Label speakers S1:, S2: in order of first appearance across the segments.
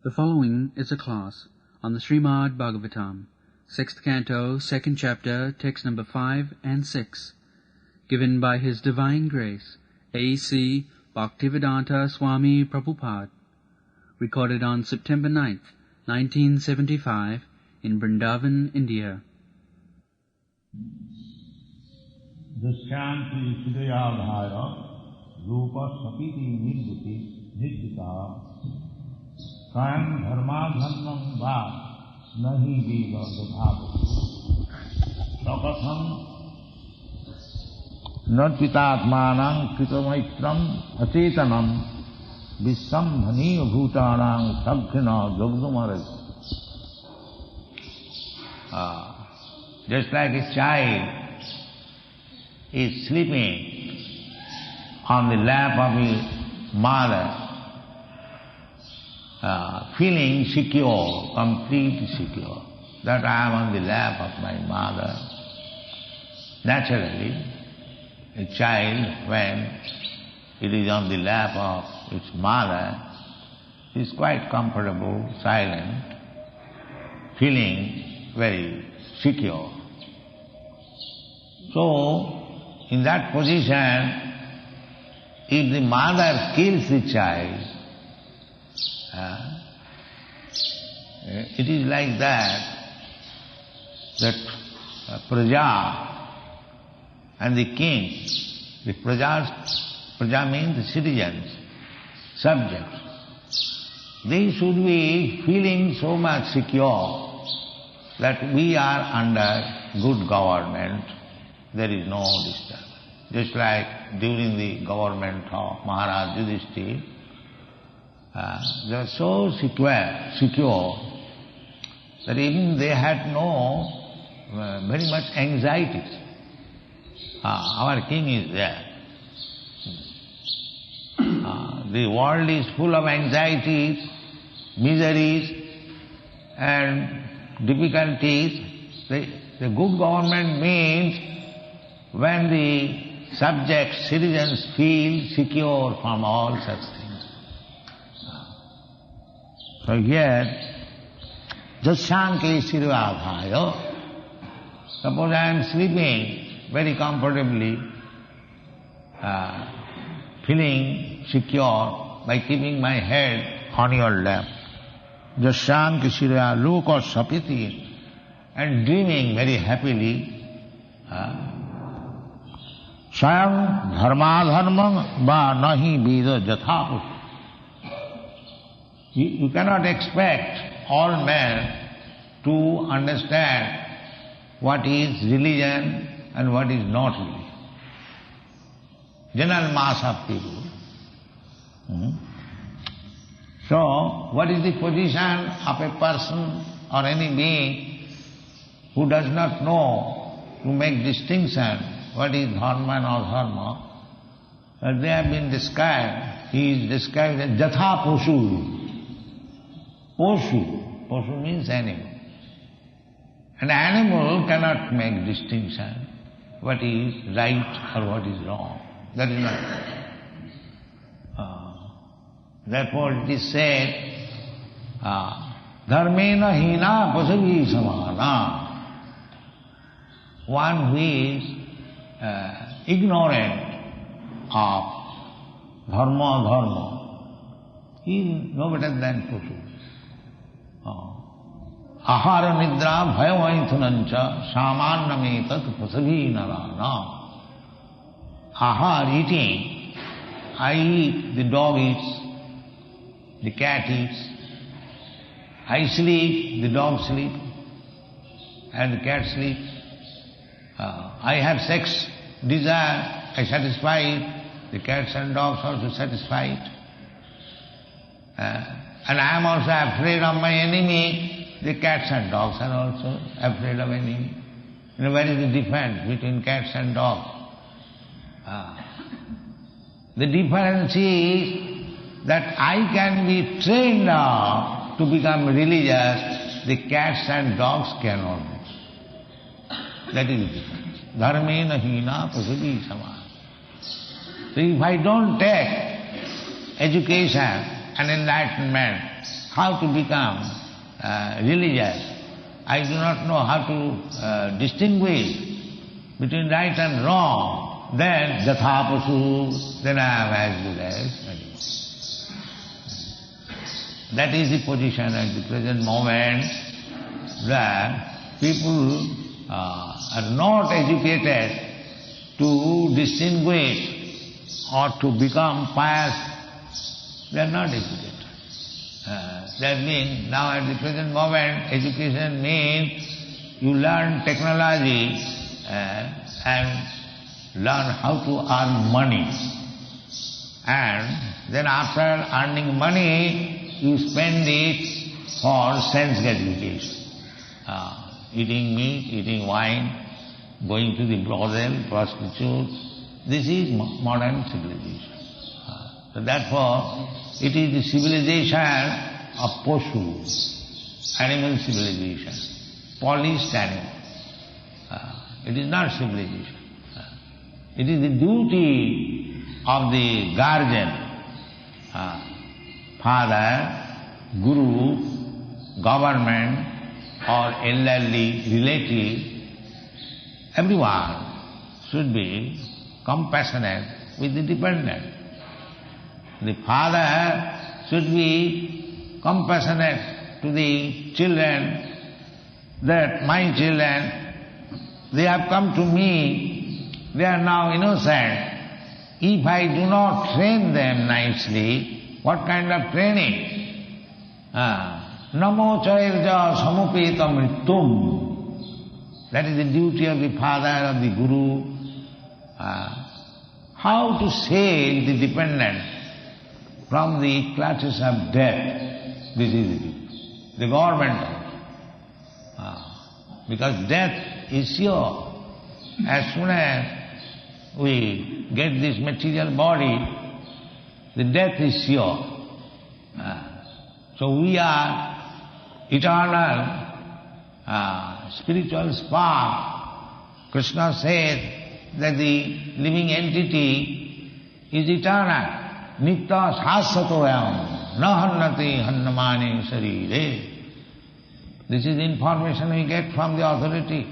S1: The following is a class on the Srimad Bhagavatam, 6th Canto, 2nd Chapter, text number 5 and 6, given by His Divine Grace, A.C. Bhaktivedanta Swami Prabhupada, recorded on September 9th, 1975, in Vrindavan, India.
S2: Dashyanti Sridayadhaya Rupa Sapiti Nidhita Swayam Dharma Dharmam Va Nahi Veda Dadhatu Sakatham Narpitatmanam Kritamaitram Achetanam Vissambhaniya Bhutanam Sabkhina Jagdumaras. Just like a child is sleeping on the lap of his mother, feeling secure, completely secure, that I am on the lap of my mother. Naturally, a child, when it is on the lap of its mother, is quite comfortable, silent, feeling very secure. So, in that position, if the mother kills the child, it is like that Praja and the king, the Praja means the citizens, subjects, they should be feeling so much secure that we are under good government, there is no disturbance. Just like during the government of Maharaj Yudhishthira, they were so secure that even they had no very much anxieties. Our king is there. The world is full of anxieties, miseries and difficulties. The good government means when the subjects, citizens feel secure from all such things. So here, Jasyanke Srila, suppose I am sleeping very comfortably, feeling secure by keeping my head on your lap. Jasyanke Srila Loka Sapiti, and dreaming very happily, Swayam Dharma Dharmam Va Nahi Veda Jathaputi. You cannot expect all men to understand what is religion and what is not religion. General mass of people. So, what is the position of a person or any being who does not know to make distinction what is dharma and adharma? They have been described. He is described as Jatha Poshu. Poshu means animal. An animal cannot make distinction what is right or what is wrong. That is not. Therefore it is said, Dharmena hina pasavi samana. One who is ignorant of dharma, he is no better than Poshu. Ahara nidra bhayavaithunancha samannametat pasavi narana. Ahar, eating, I eat, the dog eats, the cat eats. I sleep, the dog sleeps, and the cat sleeps. I have sex desire, I satisfy it, the cats and dogs also satisfy it. And I am also afraid of my enemy, the cats and dogs are also afraid of enemy. You know, where is the difference between cats and dogs? The difference is that I can be trained now to become religious, the cats and dogs cannot be. That is the difference. Dharmena hina pasavi samana. So if I don't take education and enlightenment how to become religious. I do not know how to distinguish between right and wrong. Then Jathapasu, then I am as good as anyone. That is the position at the present moment, that people are not educated to distinguish or to become pious. They are not educated. That means now at the present moment education means you learn technology and learn how to earn money. And then after earning money, you spend it for sense gratification. Eating meat, eating wine, going to the brothel, prostitute. This is modern civilization. So therefore, it is the civilization of Poshu, animal civilization, polished animal. It is not civilization. It is the duty of the guardian, father, guru, government, or elderly relative. Everyone should be compassionate with the dependent. The father should be compassionate to the children, that my children, they have come to me, they are now innocent. If I do not train them nicely, what kind of training? Namo chairja samupeta mrittum. That is the duty of the father, of the guru. How to save the dependent from the clutches of death. This is the duty. The government. Because death is sure. As soon as we get this material body, the death is sure. So we are eternal spiritual spark. Krishna said that the living entity is eternal. Nitya shasvatoyam nahannati hannamani sarire. This is information we get from the authority,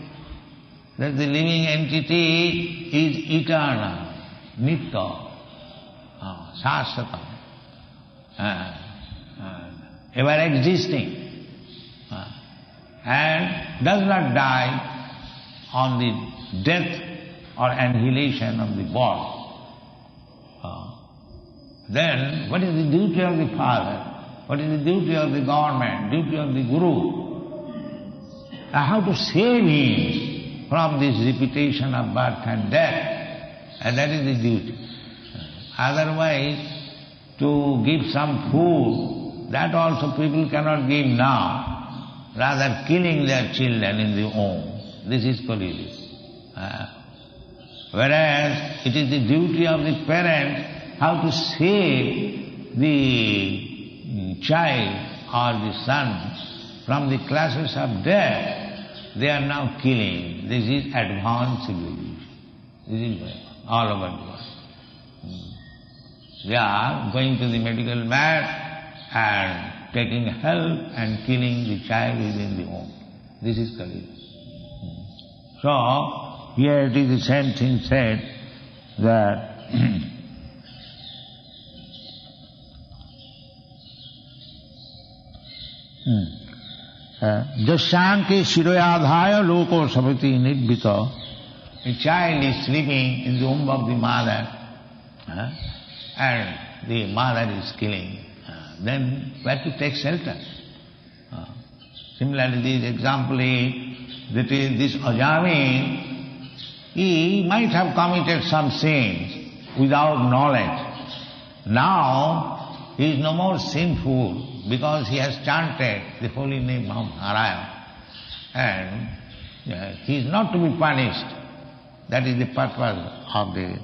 S2: that the living entity is eternal, nitya, shasvata, ever existing, and does not die on the death or annihilation of the body. Then what is the duty of the father? What is the duty of the government? Duty of the guru? How to save him from this repetition of birth and death, and that is the duty. Otherwise, to give some food, that also people cannot give now, rather killing their children in the home. This is Kali. Whereas it is the duty of the parent how to save the child or the son from the clutches of death. They are now killing. This is advanced civilization. This is all over the world. They are going to the medical mat and taking help and killing the child within the home. This is Kali. So, here it is the same thing said, that Jasyanke shiroyadhaya loko savati nidvita. A child is sleeping in the womb of the mother, and the mother is killing. Then where to take shelter? Similarly, this example is that this Ajami, he might have committed some sins without knowledge. Now he is no more sinful, because he has chanted the holy name of Narayana, and he is not to be punished. That is the purpose of the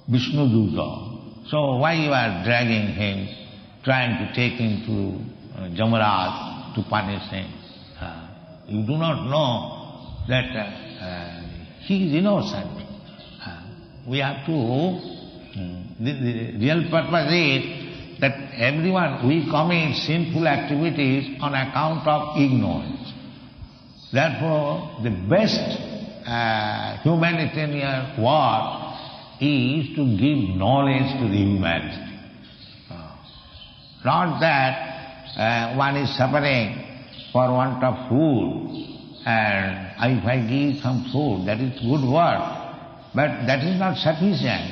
S2: Vishnu Duta. So why you are dragging him, trying to take him to Jamaraj to punish him? You do not know that he is innocent. We have to, the real purpose is that everyone, we commit sinful activities on account of ignorance. Therefore, the best humanitarian work is to give knowledge to the humanity. Not that one is suffering for want of food, and if I give some food, that is good work. But that is not sufficient.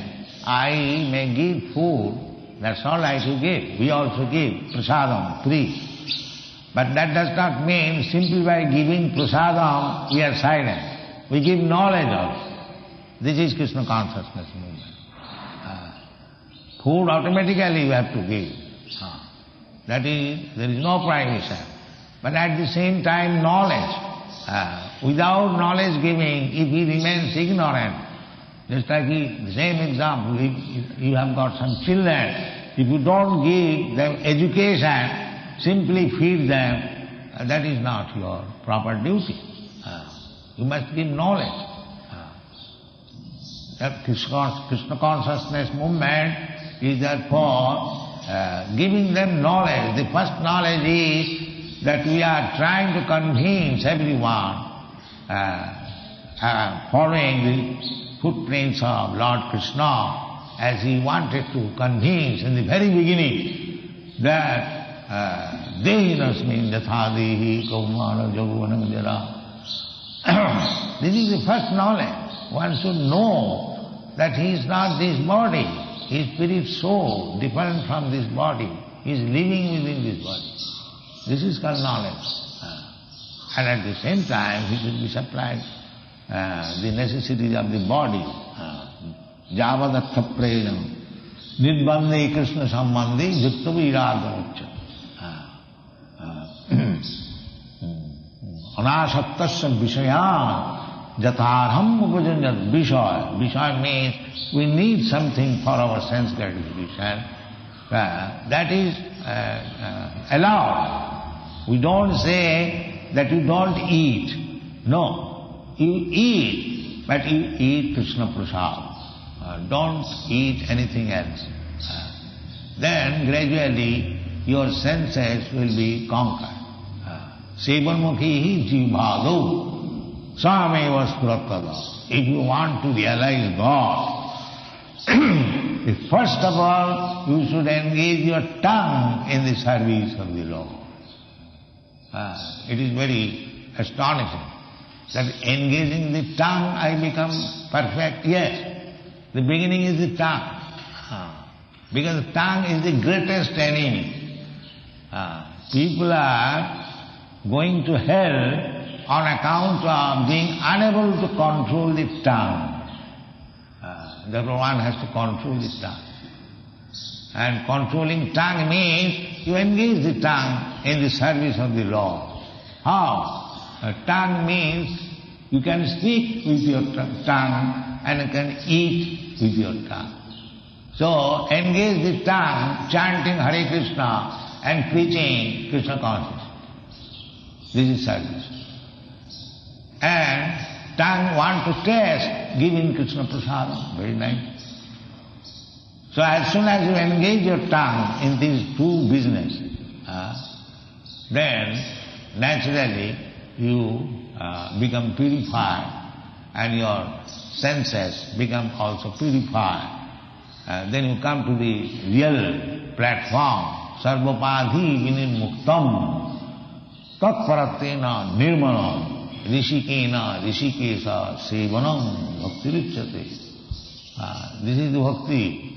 S2: I may give food, that's all I should give. We also give prasadam, free. But that does not mean simply by giving prasadam we are silent. We give knowledge also. This is Krishna consciousness movement. Food automatically you have to give. That is, there is no prohibition. But at the same time knowledge. Without knowledge giving, if he remains ignorant, just like the same example, if you have got some children, if you don't give them education, simply feed them, that is not your proper duty. You must give knowledge. That Krishna consciousness movement is therefore giving them knowledge. The first knowledge is that we are trying to convince everyone, following the footprints of Lord Krishna, as he wanted to convince in the very beginning that Dehinasmin Yathadehi Kaumara Jaguvanam Jara. This is the first knowledge. One should know that he is not this body. His spirit soul, different from this body. He is living within this body. This is called knowledge. And at the same time, he should be supplied the necessities of the body. Javadattha prayam nidbandhe Krishna sambandhe yukta viradamucca anasaktasya vishayan jatarham upajanyat vishaya. Vishaya means we need something for our sense gratification. That is allowed. We don't say that you don't eat. No. You eat, but you eat Krishna prasad. Don't eat anything else. Then gradually your senses will be conquered. Sevanmukhi jivado sameva spuratada. If you want to realize God, first of all you should engage your tongue in the service of the Lord. It is very astonishing that engaging the tongue I become perfect. Yes, the beginning is the tongue. Because the tongue is the greatest enemy. People are going to hell on account of being unable to control the tongue. Therefore one has to control the tongue. And controlling tongue means you engage the tongue in the service of the Lord. How? Tongue means you can speak with your tongue and you can eat with your tongue. So engage the tongue chanting Hare Krishna and preaching Krishna consciousness. This is service. And tongue want to taste, giving Krishna prasadam. Very nice. So as soon as you engage your tongue in these two businesses, then naturally you become purified and your senses become also purified. Then you come to the real platform. Sarvapadhi vinimuktam tatparatena nirmanam rishikena rishikesa sevanam bhaktirichyate. This is the bhakti.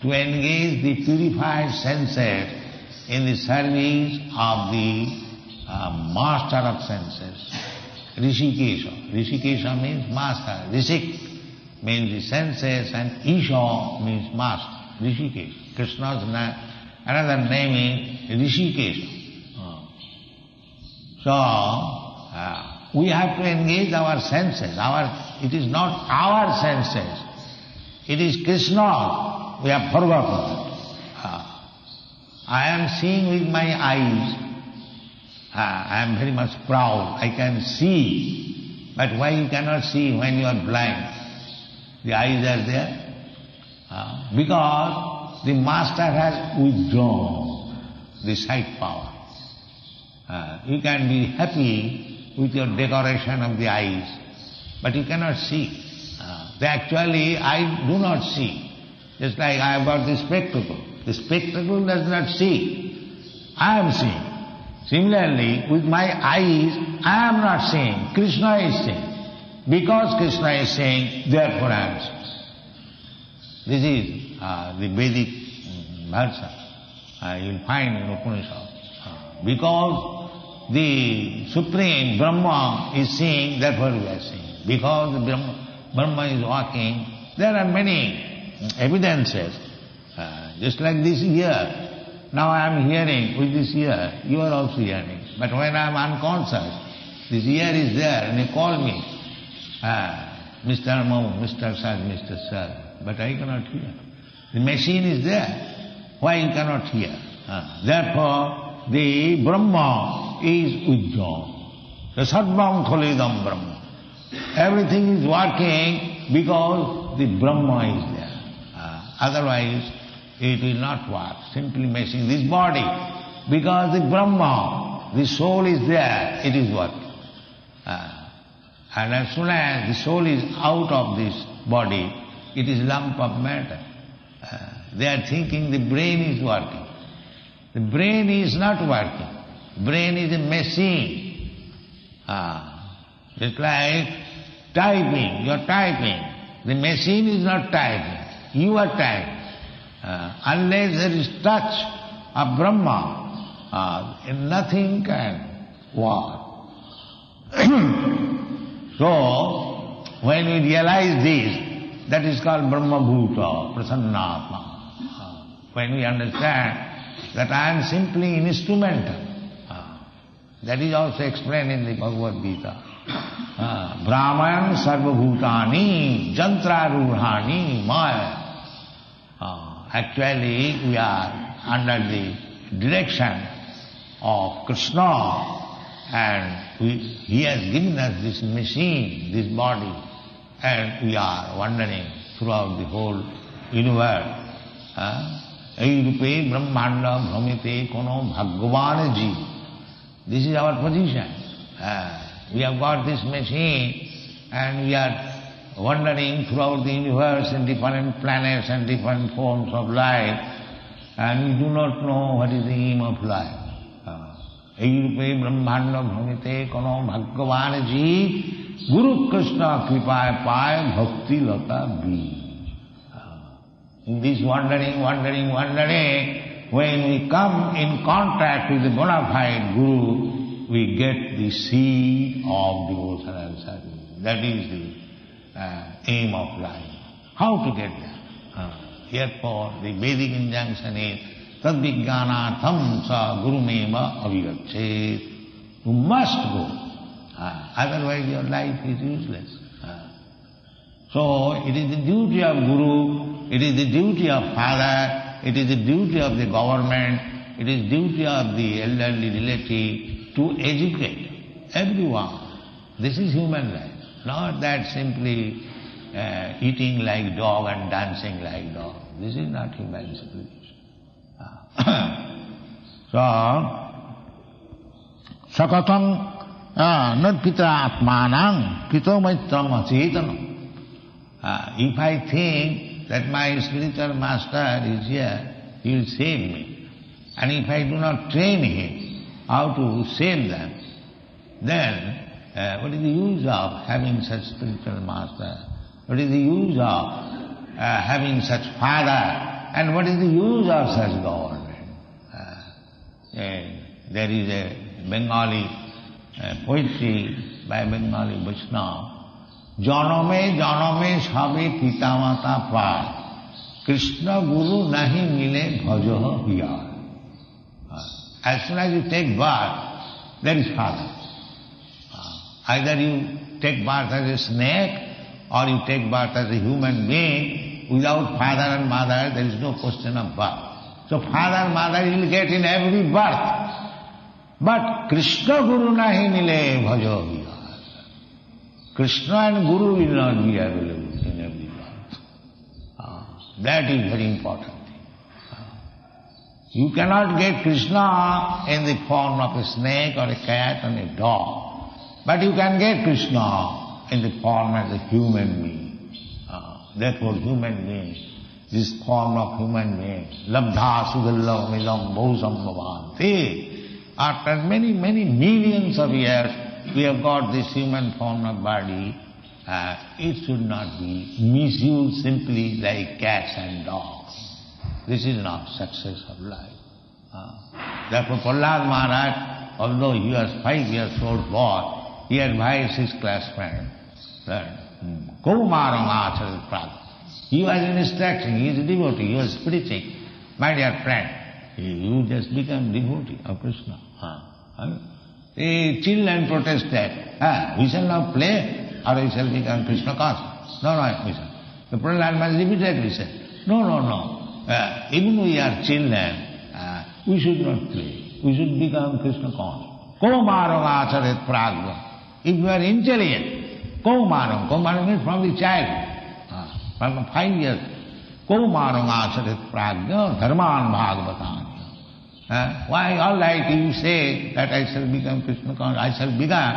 S2: To engage the purified senses in the service of the master of senses. Rishikesha. Rishikesha means master. Rishik means the senses and Isha means master. Rishikesha. Krishna's another name is Rishikesha. So, we have to engage our senses. It is not our senses. It is Krishna. We have forgotten. I am seeing with my eyes. I am very much proud. I can see. But why you cannot see when you are blind? The eyes are there. Because the master has withdrawn the sight power. You can be happy with your decoration of the eyes, but you cannot see. Actually, I do not see. Just like I have got the spectacle. The spectacle does not see. I am seeing. Similarly, with my eyes, I am not seeing. Krishna is seeing. Because Krishna is seeing, therefore I am seeing. This is the Vedic version. You will find in Upanishad. Because the Supreme Brahma is seeing, therefore we are seeing. Because the Brahma is walking, there are many evidences. Just like this ear. Now I am hearing with this ear, you are also hearing. But when I am unconscious, this ear is there and you call me, Mr. Mo, Mr. Sir, Mr. Sir, but I cannot hear. The machine is there. Why you cannot hear? Therefore, the Brahma is withdrawn. The Sarvam Khalidam Brahma. Everything is working because the Brahma is there. Otherwise, it will not work. Simply machine. This body, because the Brahma, the soul is there, it is working. And as soon as the soul is out of this body, it is lump of matter. They are thinking the brain is working. The brain is not working. Brain is a machine. Just like typing, you are typing. The machine is not typing. You are typing. Unless there is touch of Brahma, nothing can work. So, when we realize this, that is called Brahma Bhuta, Prasannatma. When we understand that I am simply instrumental, that is also explained in the Bhagavad Gita. Brahman sarva bhutani jantraruhani maya. Actually, we are under the direction of Krishna, and he has given us this machine, this body, and we are wandering throughout the whole universe. Eirupe brahmanda bhramite kono bhagwan ji. This is our position. We have got this machine, and we are wandering throughout the universe in different planets and different forms of life, and we do not know what is the aim of life. Eirupe brahmanda bhramite kono bhagwan ji Guru Krishna kripaya paya bhakti lata bi. In this wandering, when we come in contact with the bona fide Guru, we get the seed of devotional service. That is the aim of life. How to get there? Therefore, the Vedic injunction is Tadvijnanatham sa gurumeva avivachet. You must go. Otherwise your life is useless. So it is the duty of Guru, it is the duty of Father, it is the duty of the government, it is the duty of the elderly relative to educate everyone. This is human life. Not that simply eating like dog and dancing like dog. This is not human civilization. So, sakatang nad pitra atmanang pito maitram acetanam. If I think that my spiritual master is here, he will save me. And if I do not train him how to save them, then what is the use of having such spiritual master? What is the use of having such father? And what is the use of such government? There is a Bengali poetry by Bengali Vaishnava. Janame janame sabe pita mata pa Krishna Guru nahi mile bhajaha hiya. As soon as you take birth, there is father. Either you take birth as a snake or you take birth as a human being. Without father and mother, there is no question of birth. So father and mother you will get in every birth. But Krishna Guru nahi mile bhajaha hiya. Krishna and Guru will not be available in every birth. That is very important thing. You cannot get Krishna in the form of a snake or a cat or a dog, but you can get Krishna in the form of a human being. Therefore, human being, this form of human being, labdha sudallam idam bhusam bhavanti. After many, many millions of years, we have got this human form of body. It should not be misused simply like cats and dogs. This is not success of life. Therefore, Prahlad Maharaj, although he was 5 years old boy, he advised his classmate that Kaumarang Acharit Prabhu. He was instructing, he is a devotee, he was preaching. My dear friend, you just become devotee of Krishna. The children protested, we shall not play or we shall become Krishna conscious. No, we shall. The Prahlad Maharaj repeatedly said, no. Even we are children, we should not play. We should become Krishna conscious. Kaumarang acharet pragya. If you are intelligent, Kaumarang means from the child, from 5 years. Kaumarang acharet pragya dharman bhagavatan. Why all right you say that I shall become Krishna conscious, I shall become,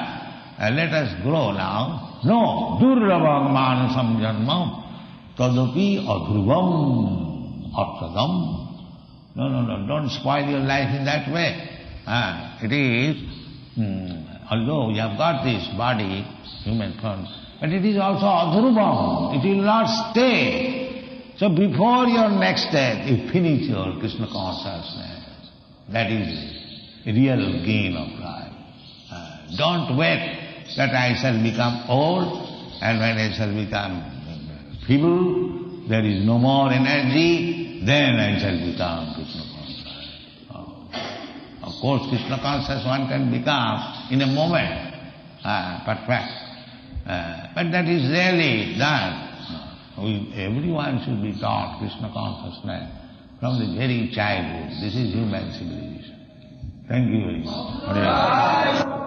S2: let us grow now. No, durravam manasam janmam tadapi adhruvam artadam. No, don't spoil your life in that way. It is, although you have got this body, human form, but it is also adhrubam. It will not stay. So before your next death, you finish your Krishna consciousness. That is real gain of life. Don't wait that I shall become old, and when I shall become feeble, there is no more energy, then I shall become Krishna conscious. Of course, Krishna conscious one can become in a moment, perfect. But that is rarely done. Everyone should be taught Krishna consciousness from the very childhood. This is human civilization. Thank you very much.